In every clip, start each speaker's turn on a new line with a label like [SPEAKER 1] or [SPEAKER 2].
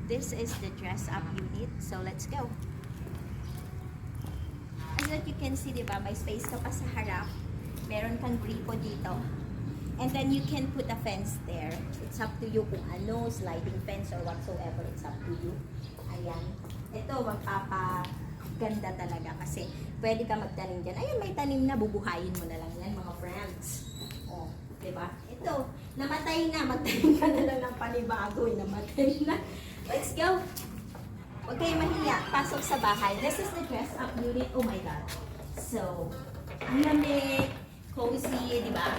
[SPEAKER 1] This is the dress-up unit. So, let's go. As that you can see, diba, may space ka pa sa harap. Meron kang gripo dito. And then you can put a fence there. It's up to you kung ano, sliding fence or whatsoever. It's up to you. Ayan. Ito, magpapaganda talaga kasi pwede ka magtanim dyan. Ayun, may tanim na, bubuhayin mo na lang yan, mga friends. O, diba? Ito, namatay na. Magtanim ka na lang ng panibago. Namatay na. Let's go. Huwag kayo mahiya. Pasok sa bahay. This is the dress-up unit. Oh my God. So, ang lamig, cozy, di ba?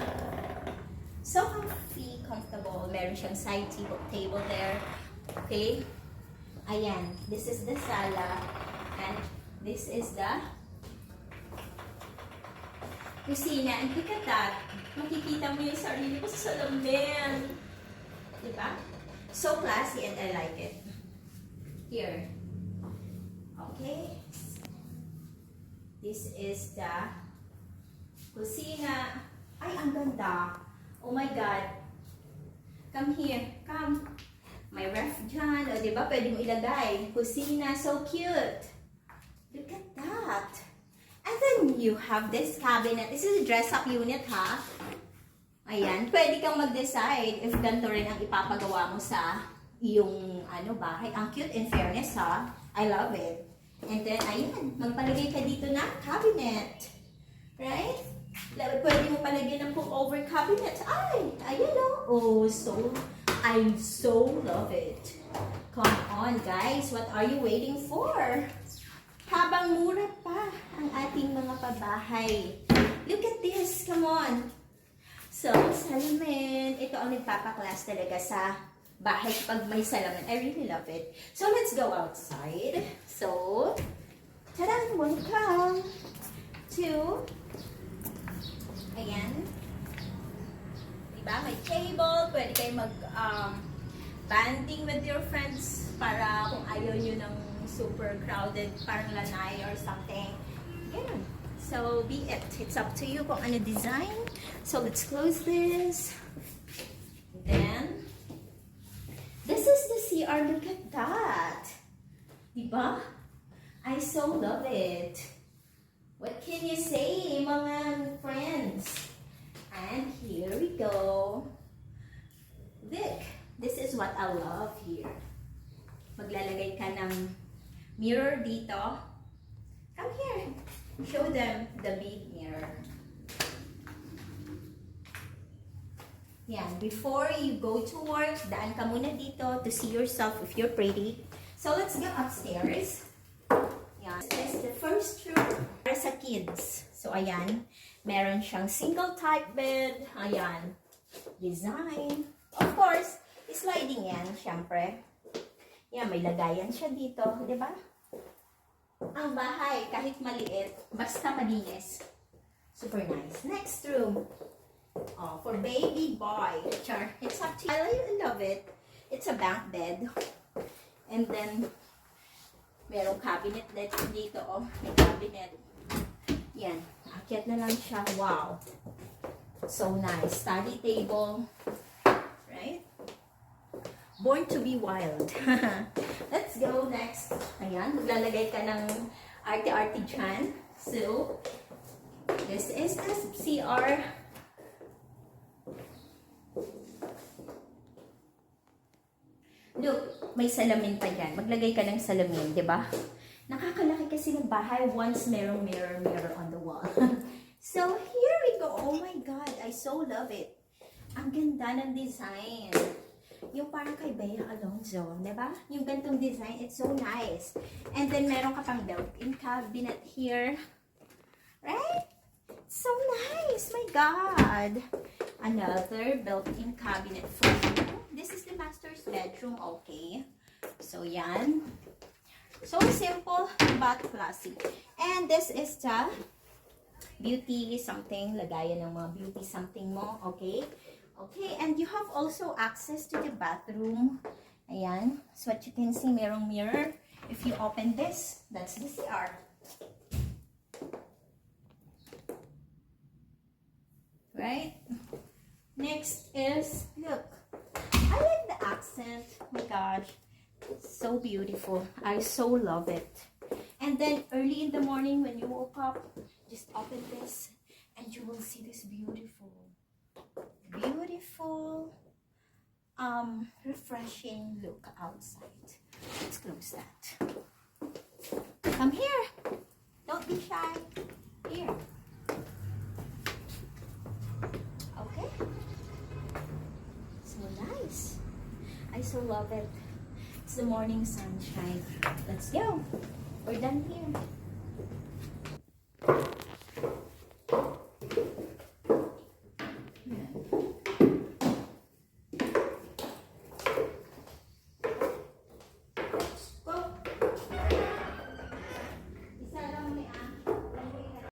[SPEAKER 1] So comfy, comfortable. Meron siyang side table there. Okay? Ayan. This is the sala. And this is the kusina. And look at that. Makikita mo yung sarili mo sa salamin. Di ba? So classy and I like it. Here. Okay. This is the kusina. Ay, ang ganda. Oh my God. Come here. Come. May ref dyan. O, diba? Pwede mo ilagay. Kusina. So cute. Look at that. And then you have this cabinet. This is a dress-up unit, ha? Ayan. Pwede kang mag-decide if ganito rin ang ipapagawa mo sa iyong bahay. Ang cute in fairness, ha? I love it. And then, ayan. Magpalagay ka dito na cabinet. Right? Pwede mo palagyan ng pullover cabinet. Ay, ayan o. I so love it. Come on, guys. What are you waiting for? Habang mura pa ang ating mga pabahay. Look at this. Come on. So, salamin. Ito ang nagpapaklas talaga sa bahay pag may salamin. I really love it. So, let's go outside. So, tada! Welcome to ayan. Diba? May table. Pwede kayo banding with your friends para kung ayaw nyo ng super crowded, parang lanay or something. Ganun. So, be it. It's up to you kung ano design. So, let's close this. Then, this is the CR. Look at that. Diba? I so love it. What can you say, mga friends? And here we go. Look, this is what I love here. Maglalagay ka ng mirror dito. Come here. Show them the big mirror. Yan. Before you go to work, daan ka muna dito to see yourself if you're pretty. So let's go upstairs. Yan. This is the first room para sa kids. So ayan. Meron siyang single type bed. Ayan. Design. Of course, sliding yan, syempre. Yan, may lagayan siya dito. Diba? Ang bahay, kahit maliit, basta malinis. Super nice. Next room. Oh, for baby boy. Char. It's up to you. I love it. It's a bunk bed. And then, merong cabinet dito. Oh, may cabinet. Yan. Akyat na lang siya. Wow. So nice. Study table. Right? Born to be wild. Let's go next. Ayan. Maglalagay ka ng arte-arte dyan. So, this is the CR. Look, may salamin pa dyan. Maglagay ka ng salamin, di ba? Nakakalaki kasi ng bahay once merong mirror on the wall. So, here we go. Oh my God, I so love it. Ang ganda ng design. Yung parang kay Bea Alonzo, di ba? Yung gantong design, it's so nice. And then, meron ka pang built-in cabinet here. Right? So nice! My God! Another built-in cabinet for you. This is the master's bedroom, okay? So, yan. So simple but classy. And this is the beauty something. Lagayan ng mga beauty something mo. Okay? Okay. And you have also access to the bathroom. Ayan. So what you can see, merong mirror. If you open this, that's the CR. Right? Next is, look. I like the accent. Oh my gosh. So beautiful. I so love it. And then early in the morning when you woke up, just open this and you will see this beautiful, refreshing look outside. Let's close that. Come here. Don't be shy. Here. Okay. So nice. I so love it. It's the morning sunshine. Let's go. We're done here.